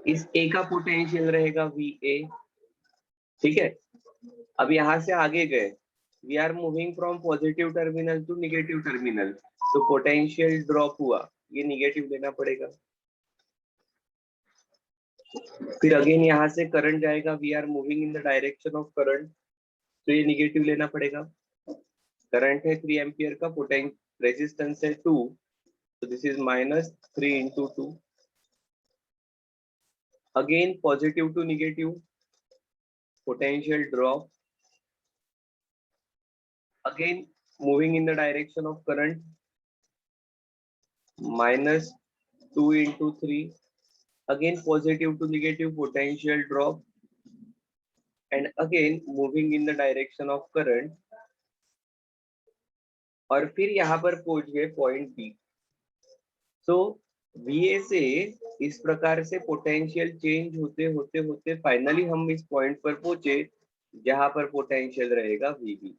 इस ए का पोटेंशियल रहेगा वी ए, ठीक है। अब यहां से आगे गए, we are moving from positive terminal to negative terminal, तो पोटेंशियल ड्रॉप हुआ, ये निगेटिव लेना पड़ेगा। फिर अगेन यहाँ से करंट जाएगा, we are moving in the direction of current, तो ये निगेटिव लेना पड़ेगा। करंट है 3 एम्पियर का, पोटेंशियल रेजिस्टेंस है 2, तो this is -3 into 2। Again positive to negative, potential drop, again moving in the direction of current, -2 into 3, again positive to negative potential drop, and again moving in the direction of current, और फिर यहाँ पर पहुंच गए point B. सो VA से इस प्रकार से पोटेंशियल चेंज होते होते होते फाइनली हम इस पॉइंट पर पहुंचे जहां पर पोटेंशियल रहेगा VB।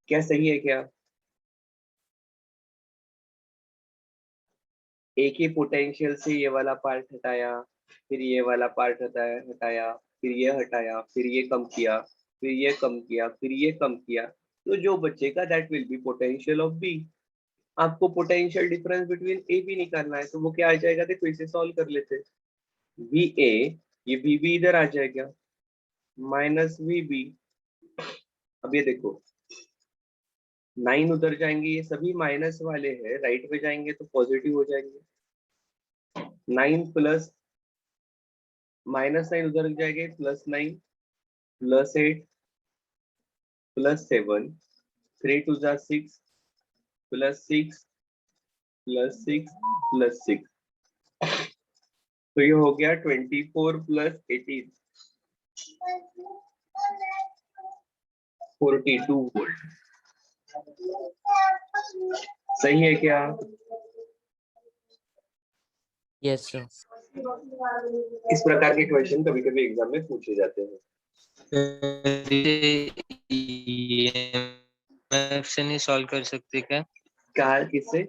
क्या सही है क्या? एक ही पोटेंशियल से ये वाला पार्ट हटाया, फिर ये वाला पार्ट हटाया, फिर ये हटाया, फिर ये कम किया, फिर ये कम किया, फिर ये कम किया, तो जो बचेगा that will be potential of B. आपको potential difference between A B निकालना है, तो वो क्या आ जाएगा, देखो इसे सॉल्व कर लेते। वी ए, ये वी बी इधर आ जाएगा, माइनस वी बी। अब ये देखो 9 उधर जाएंगे, ये सभी माइनस वाले हैं, राइट में जाएंगे तो पॉजिटिव हो जाएंगे। 9 प्लस -9 उधर जाएंगे, +9 +8 +7, 3 2 जा 6 +6 +6 +6, तो ये हो गया 24 + 18 42 वोल्ट। सही है क्या? Yes sir. इस प्रकार के क्वेश्चन कभी कभी एग्जाम में पूछे जाते हैं। EMF से नहीं सॉल्व कर सकते क्या? कहा किससे?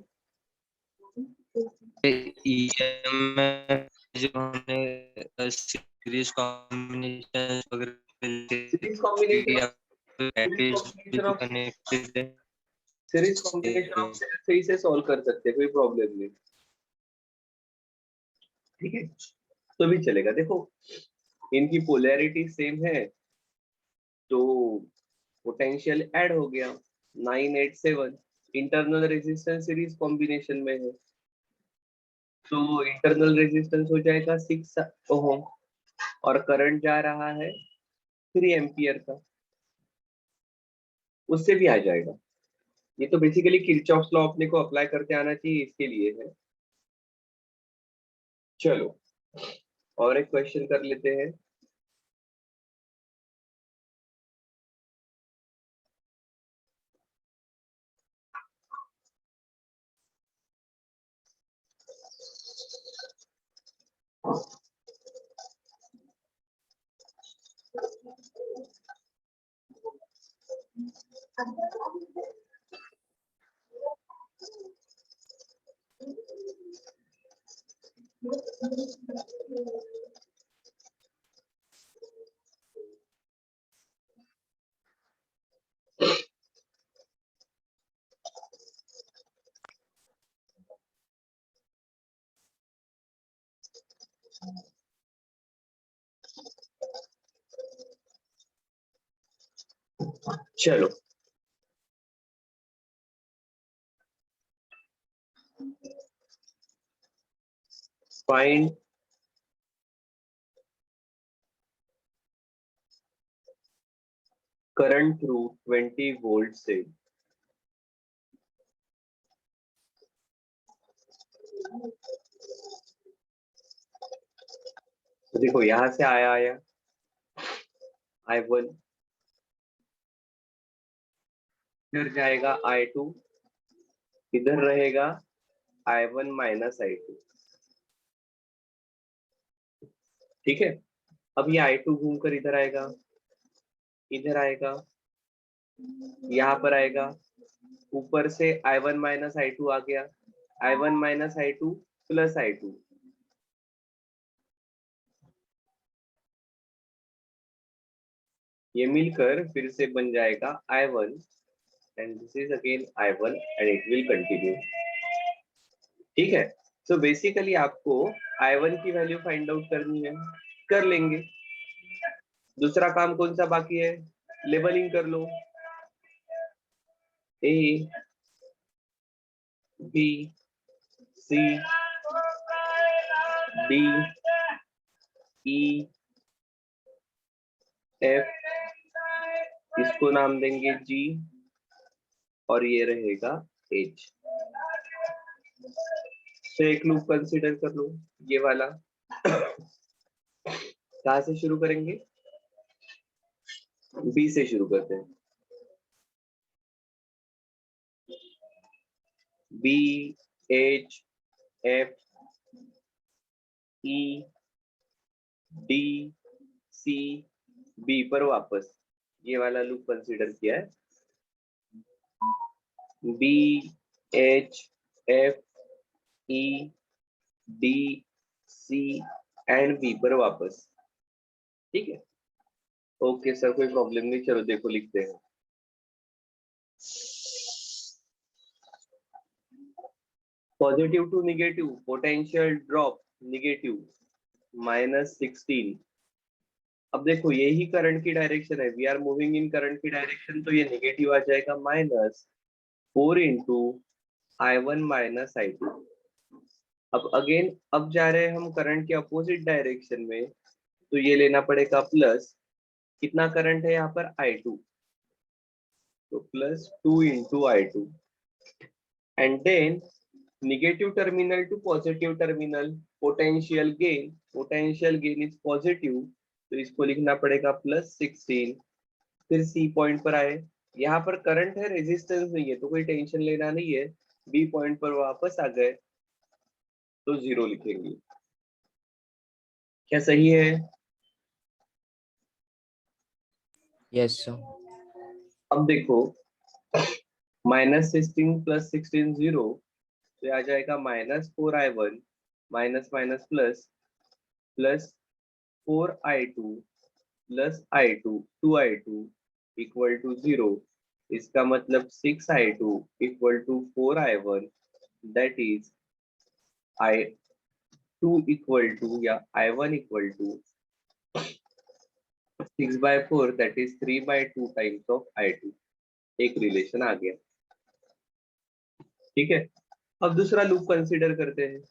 EMF जो हमने सीरीज कॉम्बिनेशन वगैरह सीरीज कॉम्बिनेशन ऑफ कनेक्टेड है। सीरीज कॉम्बिनेशन ऑफ सही से सॉल्व कर सकते हैं, कोई प्रॉब्लम नहीं, ठीक है, तो भी चलेगा। देखो इनकी पोलैरिटी सेम है, तो पोटेंशियल ऐड हो गया। 987 इंटरनल रेजिस्टेंस सीरीज कॉम्बिनेशन में है, तो इंटरनल रेजिस्टेंस हो जाएगा 6 ओम, और करंट जा रहा है 3 एम्पियर का, उससे भी आ जाएगा। ये तो बेसिकली किरचॉफ्स लॉ अपने को अप्लाई करते आना चाहिए, इसके लिए है। चलो और एक क्वेश्चन कर लेते हैं। चलो फाइंड करंट थ्रू 20 वोल्ट से तो देखो यहां से आया I1, फिर जाएगा I2, इधर रहेगा I1 - I2, ठीक है। अब ये I2 घूमकर इधर आएगा, इधर आएगा, यहाँ पर आएगा, ऊपर से I1 - I2 आ गया, I1 - I2 + I2, ये मिलकर फिर से बन जाएगा I1 and this is again I1 and it will continue. ठीक है, सो बेसिकली आपको I1 की वैल्यू फाइंड आउट करनी है, कर लेंगे। दूसरा काम कौन सा बाकी है, लेबलिंग कर लो। A B C D E F, इसको नाम देंगे जी और ये रहेगा एच। तो एक लूप कंसीडर कर लो ये वाला। कहाँ से शुरू करेंगे, बी से शुरू करते हैं। B H F E D C B पर वापस ये वाला लूप कंसीडर किया है। B H F E D C and B पर वापस। ठीक है, ओके सर, कोई प्रॉब्लम नहीं, चलो देखो लिखते हैं। Positive to negative, potential drop negative -16। अब देखो यही करंट की डायरेक्शन है, we are moving in current की डायरेक्शन, तो ये निगेटिव आ जाएगा -4 इंटू I1 माइनस I2। अब अगेन अब जा रहे हैं हम करंट के अपोजिट डायरेक्शन में, तो ये लेना पड़ेगा प्लस, कितना करंट है यहाँ पर I2, तो +2 into I2 and then negative terminal to positive terminal, potential gain is positive, तो इसको लिखना पड़ेगा +16। फिर सी पॉइंट पर आए, यहाँ पर करंट है, रेजिस्टेंस नहीं है, तो कोई टेंशन लेना नहीं है। बी पॉइंट पर वापस आ गए तो 0 लिखेंगे। क्या सही है? Yes sir. अब देखो -16 +16 0, तो आ जाएगा -4I1 minus minus plus +4I2 plus I2 2I2 equal to 0। इसका मतलब 6I2 equal to 4I1, that is I2 equal to या I1 equal to 6/4, that is 3/2 times of I2। एक रिलेशन आ गया। ठीक है, अब दूसरा लूप कंसीडर करते हैं।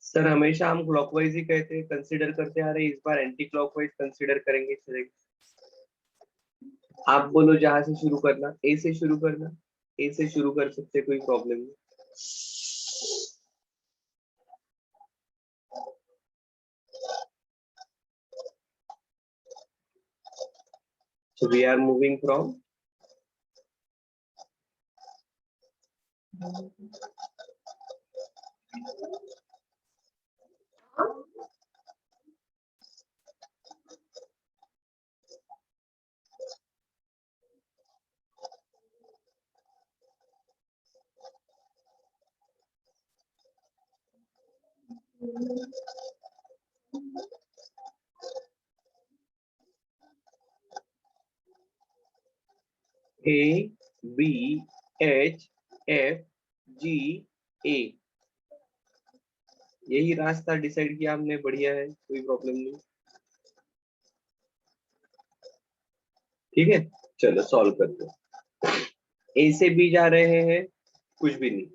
सर हमेशा हम क्लॉकवाइज ही कहते हैं, कंसीडर करते आ रहे हैं, इस बार एंटी क्लॉकवाइज कंसीडर करेंगे सर। आप बोलो जहां से शुरू करना, ए से शुरू करना, ए से शुरू कर सकते, कोई प्रॉब्लम नहीं। So we are moving from A B H F G A, यही रास्ता डिसाइड किया हमने, बढ़िया है, कोई प्रॉब्लम नहीं। ठीक है, चलो सॉल्व करते हैं। ए से बी जा रहे हैं, कुछ भी नहीं।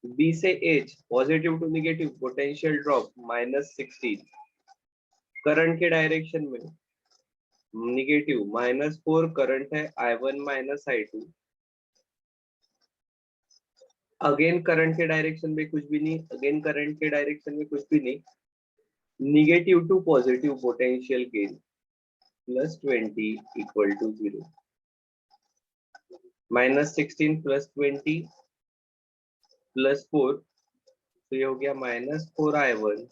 बी से H, positive to negative, potential drop -16, current के डायरेक्शन में निगेटिव -4 करंट है, I1 minus I2। Again current के डायरेक्शन में कुछ भी नहीं, अगेन करंट के डायरेक्शन में कुछ भी नहीं। Negative to positive, potential gain +20 equal to 0। -16 +20 +4, तो ये हो गया -4I1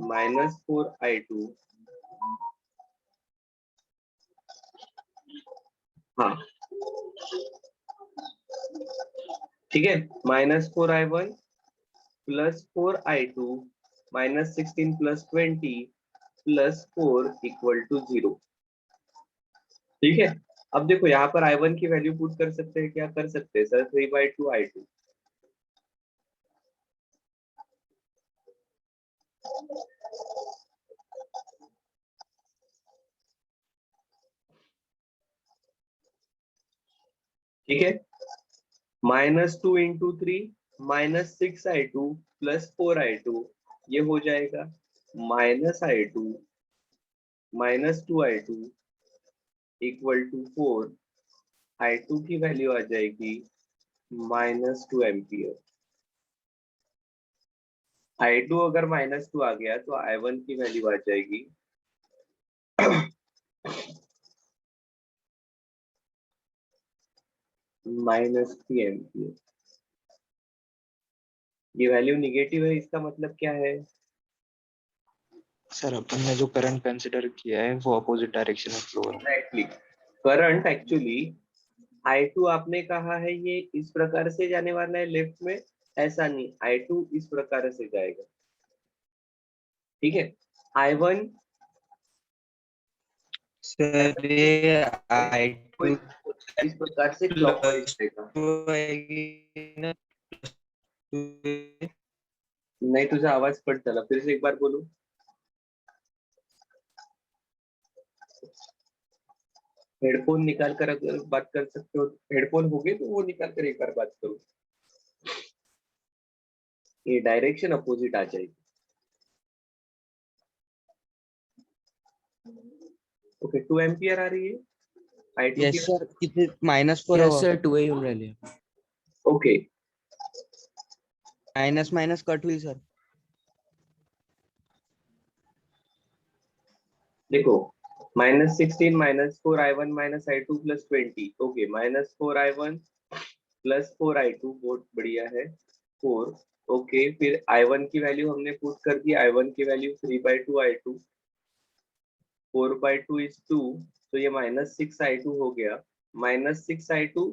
-4I2। हाँ ठीक है, -4I1 +4I2 -16 + 20 + 4 = 0। ठीक है, अब देखो यहाँ पर I1 की वैल्यू पुट कर सकते हैं, क्या कर सकते हैं सर? 3/2 I2। ठीक है, -2 × 3 -6I2 + 4I2, ये हो जाएगा -I2 -2I2 = 4। I2 की वैल्यू आ जाएगी -2 एम्पियर। I2 अगर -2 आ गया तो I1 की वैल्यू आ जाएगी -3 एम्पियर। ये वैल्यू निगेटिव है, इसका मतलब क्या है? सर अपन ने जो करंट कंसिडर किया है वो अपोजिट डायरेक्शन में फ्लो हो रहा एग्जैक्टली, करंट एक्चुअली I2 आपने कहा है ये इस प्रकार से जाने वाला है लेफ्ट में, ऐसा नहीं, I2 इस प्रकार से जाएगा। ठीक है, I1 सर ये I2 इस प्रकार से क्लॉकवाइज जाएगा। नहीं, तुझा आवाज कट चला, फिर से एक बार बोलो। हेडफोन निकाल कर अगर बात कर सकते हो, हेडफोन हो गए तो वो निकाल कर एक बार बात करो, ये डायरेक्शन अपोजिट आ जाएगी। ओके, 2 एम्पियर आ रही है I2 की। यस सर, किती -4 यस हवं सर 2 येऊन राहिले. ओके, मायनस मायनस कट होईल सर. देखो -16 -4I1 -I2 + 20। Okay, -4I1 + 4I2, बहुत बढ़िया है, 4। ओके, फिर I1 की वैल्यू हमने पुट कर दी, I1 की वैल्यू 3/2 I2, 4/2 is 2, तो ये -6I2 हो गया, -6I2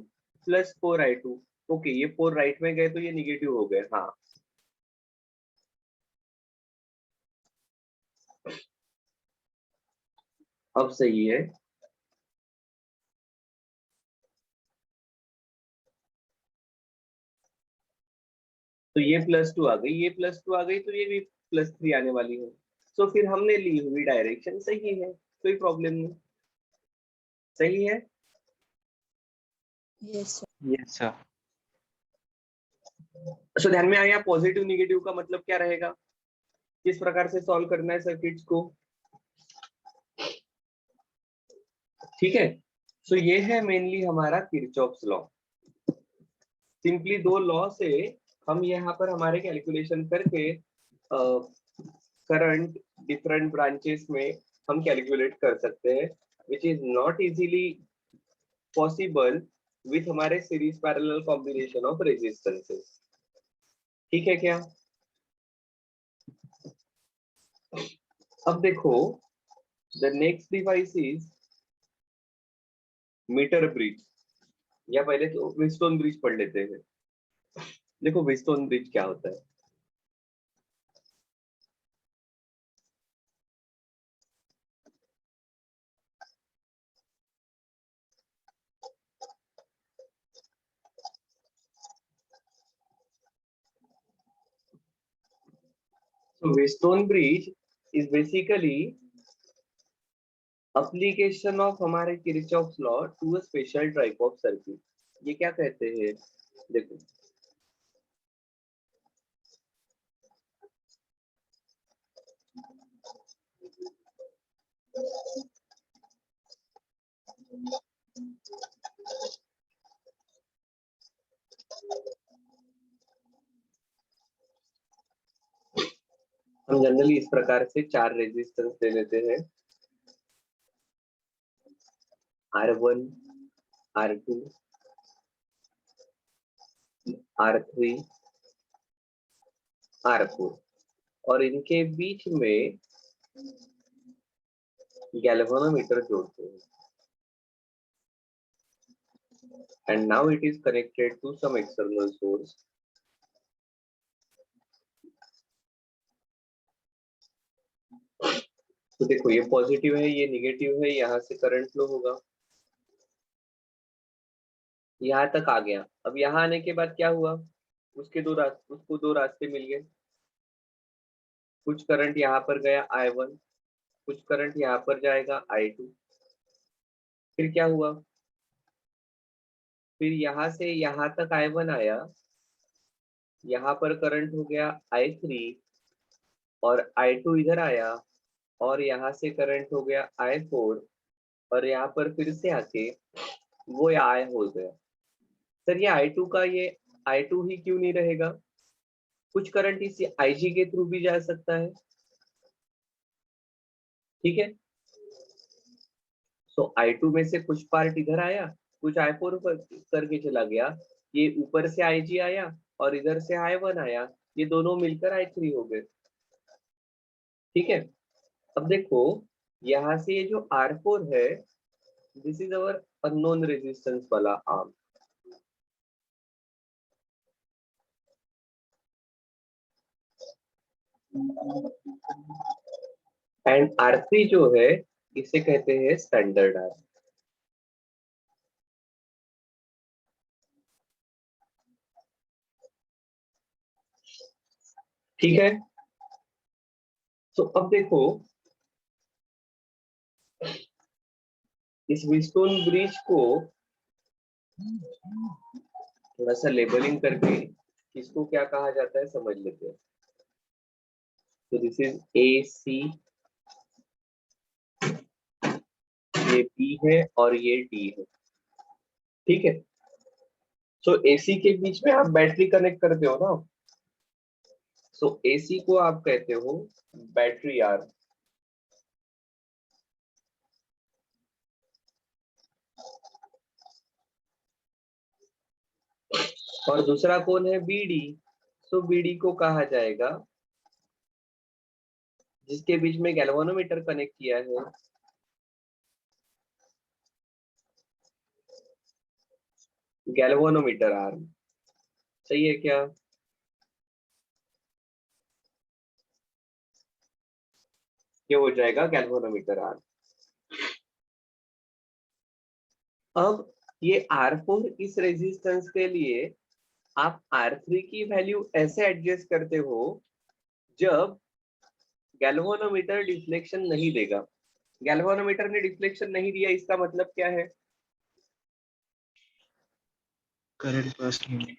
+ 4I2। ओके, ये 4 राइट में गए तो ये निगेटिव हो गए, हाँ। अब सही है। तो ये +2 आ गई, ये +2 आ गई, तो ये भी +3 आने वाली है। तो फिर हमने ली हुई डायरेक्शन सही है, कोई प्रॉब्लम नहीं, सही है। Yes yes sir. तो ध्यान में आया, पॉजिटिव निगेटिव का मतलब क्या रहेगा, किस प्रकार से सॉल्व करना है सर्किट्स को। ठीक है, तो ये है मेनली हमारा किरचॉफ्स लॉ। सिंपली 2 लॉ से हम यहाँ पर हमारे कैलकुलेशन करके करंट डिफरेंट ब्रांचेस में हम कैलकुलेट कर सकते हैं, which is not easily possible with हमारे series parallel combination of resistances. ठीक है क्या? अब देखो, the next device is metre bridge, या पहले तो व्हीटस्टोन ब्रिज पढ़ लेते हैं। देखो व्हीटस्टोन ब्रिज क्या होता है। So Wheatstone bridge is basically application of हमारे Kirchhoff's law to a special type of circuit. ये क्या कहते हैं, देखो हम जनरली इस प्रकार से 4 रेजिस्टेंस ले लेते हैं, R1, R2, R3, R4, और इनके बीच में गैल्वेनोमीटर जोड़ते हैं, and now it is connected to some external source, तो देखो ये पॉजिटिव है, ये निगेटिव है, यहाँ से करंट फ्लो होगा, यहाँ तक आ गया। अब यहाँ आने के बाद क्या हुआ, उसको दो रास्ते मिल गए। कुछ करंट यहाँ पर गया I1, कुछ करंट यहाँ पर जाएगा I2। फिर क्या हुआ, फिर यहाँ से यहाँ तक I1 आया, यहाँ पर करंट हो गया I3, और I2 इधर आया, और यहाँ से करंट हो गया I4, और यहाँ पर फिर से आके वो I हो गया। सर ये I2 का ये I2 ही क्यों नहीं रहेगा, कुछ करंट इस IG के थ्रू भी जा सकता है, ठीक है। सो I2 में से कुछ पार्ट इधर आया, कुछ I4 पर करके चला गया, ये ऊपर से IG आया और इधर से I1 आया, ये दोनों मिलकर I3 हो गए, ठीक है। अब देखो यहाँ से ये जो R4 है, this is our unknown resistance वाला आर्म, एंड R3 जो है इसे कहते हैं स्टैंडर्ड आर्म। ठीक है। तो अब देखो इस व्हीटस्टोन ब्रिज को थोड़ा सा लेबलिंग करके इसको क्या कहा जाता है समझ लेते हैं। तो दिस इज AC, ये B है और ये D है, ठीक है। सो AC के बीच में आप बैटरी कनेक्ट करते हो ना, सो AC को आप कहते हो बैटरी आर्म, और दूसरा कौन है BD, सो BD को कहा जाएगा जिसके बीच में गैल्वेनोमीटर कनेक्ट किया है, गैल्वेनोमीटर आर्म। सही है क्या, ये हो जाएगा गैल्वेनोमीटर आर्म। अब ये R4 इस रेजिस्टेंस के लिए आप R3 की वैल्यू ऐसे एडजस्ट करते हो जब गैल्वेनोमीटर डिफ्लेक्शन नहीं देगा। गैल्वेनोमीटर ने डिफ्लेक्शन नहीं दिया, इसका मतलब क्या है, करंट पास नहीं।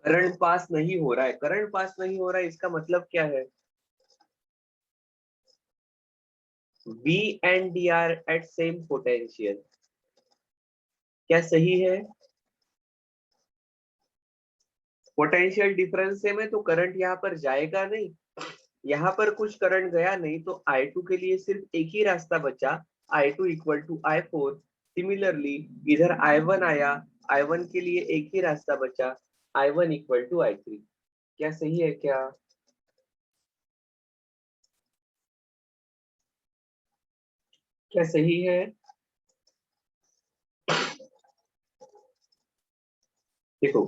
करंट पास नहीं हो रहा है, करंट पास नहीं हो रहा है इसका मतलब क्या है, V and D are at same potential। क्या सही है, पोटेंशियल डिफरेंस से में तो करंट यहाँ पर जाएगा नहीं, यहाँ पर कुछ करंट गया नहीं, तो I2 के लिए सिर्फ एक ही रास्ता बचा, I2 equal to I4। Similarly इधर I1 आया, I1 के लिए एक ही रास्ता बचा, I1 इक्वल टू I3। क्या सही है क्या, क्या सही है, देखो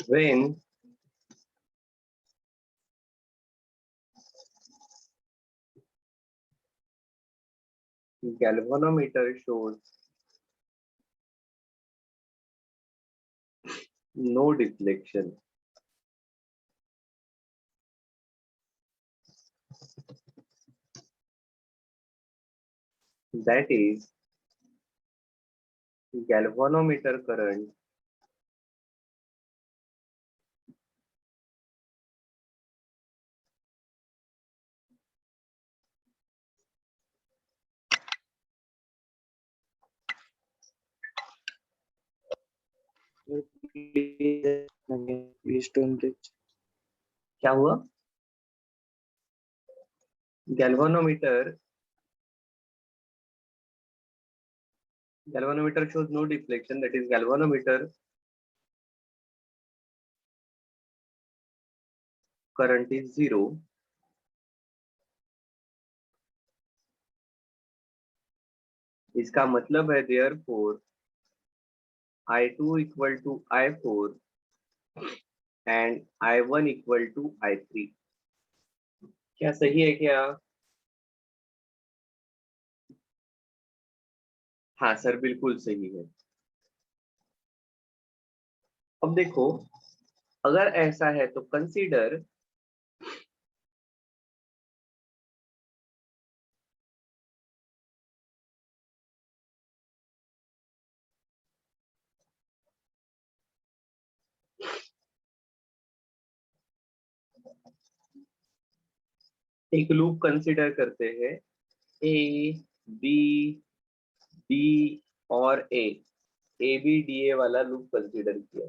when galvanometer shows no deflection, that is galvanometer current Wheatstone bridge. क्या हुआ, galvanometer Galvanometer shows no deflection, that is galvanometer current is 0. इसका मतलब है therefore I2 equal to I4 and I1 equal to I3. क्या सही है क्या? हाँ सर, बिल्कुल सही है। अब देखो, अगर ऐसा है तो कंसीडर एक लूप कंसीडर करते हैं, ए बी डी और ए बी डी ए वाला लूप कंसीडर किया,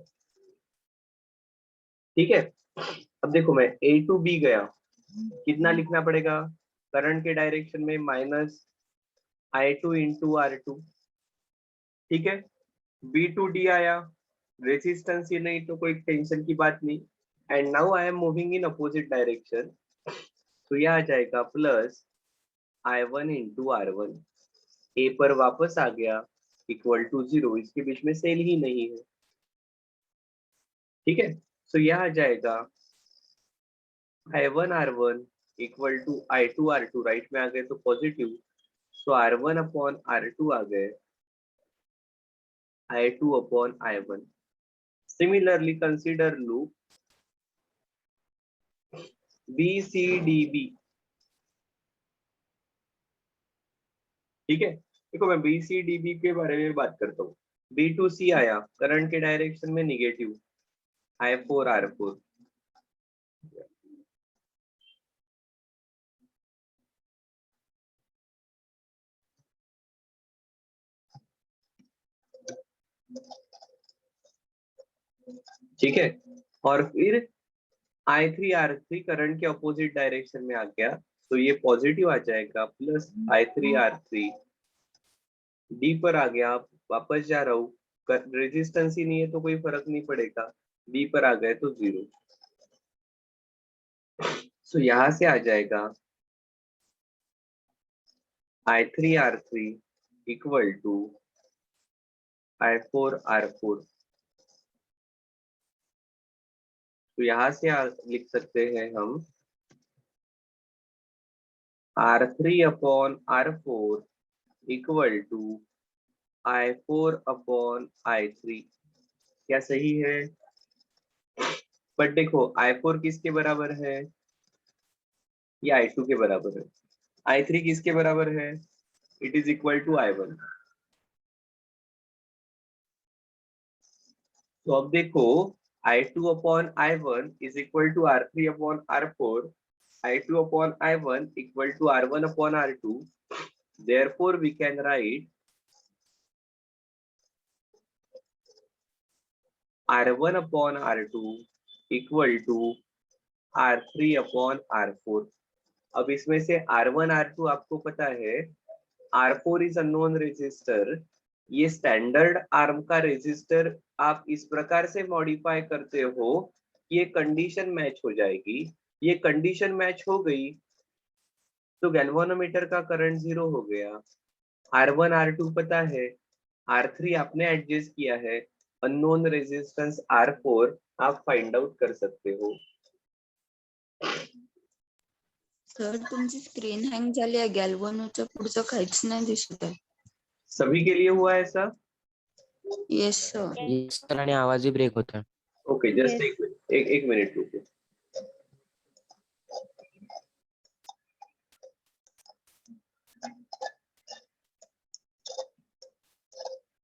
ठीक है। अब देखो, मैं ए टू बी गया, कितना लिखना पड़ेगा? करंट के डायरेक्शन में माइनस I2 इंटू R2, ठीक है। बी टू डी आया, रेजिस्टेंस ही नहीं तो कोई टेंशन की बात नहीं। And now I am moving in opposite direction, तो यह आ जाएगा प्लस I1 इंटू R1, ए पर वापस आ गया इक्वल टू 0, इसके बीच में सेल ही नहीं है, ठीक है। सो यह आ जाएगा I1 R1 equal to I2 R2, right में आ गए तो पॉजिटिव, सो R1 अपॉन R2 आ गए I2 upon I1. Similarly, consider loop BCDB. ठीक है, देखो मैं BCDB के बारे में बात करता हूँ। B2C आया, करंट के डायरेक्शन में निगेटिव, I4 R4, ठीक है। और फिर I3 R3 करंट के अपोजिट डायरेक्शन में आ गया, तो ये पॉजिटिव आ जाएगा प्लस I3 R3, डी पर आ गया, वापस जा रहा हूँ, रेजिस्टेंस ही नहीं है तो कोई फर्क नहीं पड़ेगा, बी पर आ गए तो 0। सो यहां से आ जाएगा I3 R3 equal to I4 R4। तो यहां से लिख सकते हैं हम R3 upon R4 equal to I4 upon I3। क्या सही है? बट देखो, I4 किसके बराबर है? ये I2 के बराबर है। I3 किसके बराबर है? It is equal to I1। तो अब देखो, I2 upon I1 is equal to R3 upon R4, I2 upon I1 equal to R1 upon R2. Therefore, we can write R1 upon R2 equal to R3 upon R4. अब इसमें से R1 R2 आपको पता है, R4 is unknown resistor. ये standard arm का resistor आप इस प्रकार से मॉडिफाई करते हो कि ये कंडीशन मैच हो जाएगी। ये कंडीशन मैच हो गई तो गैल्वेनोमीटर का करंट 0 हो गया। R1 R2 पता है, R3 आपने एडजस्ट किया है, अननोन रेजिस्टेंस R4 आप फाइंड आउट कर सकते हो। सर तुमची स्क्रीन हँग झाली आहे, गॅल्व्हनोच्या पुढचं काहीच नाही दिसत आहे। सभी के लिए हुआ ऐसा? Yes sir. Yes, sir, आणि आवाजही ब्रेक होतोय. ओके, जस्ट एक मिनिट रुको।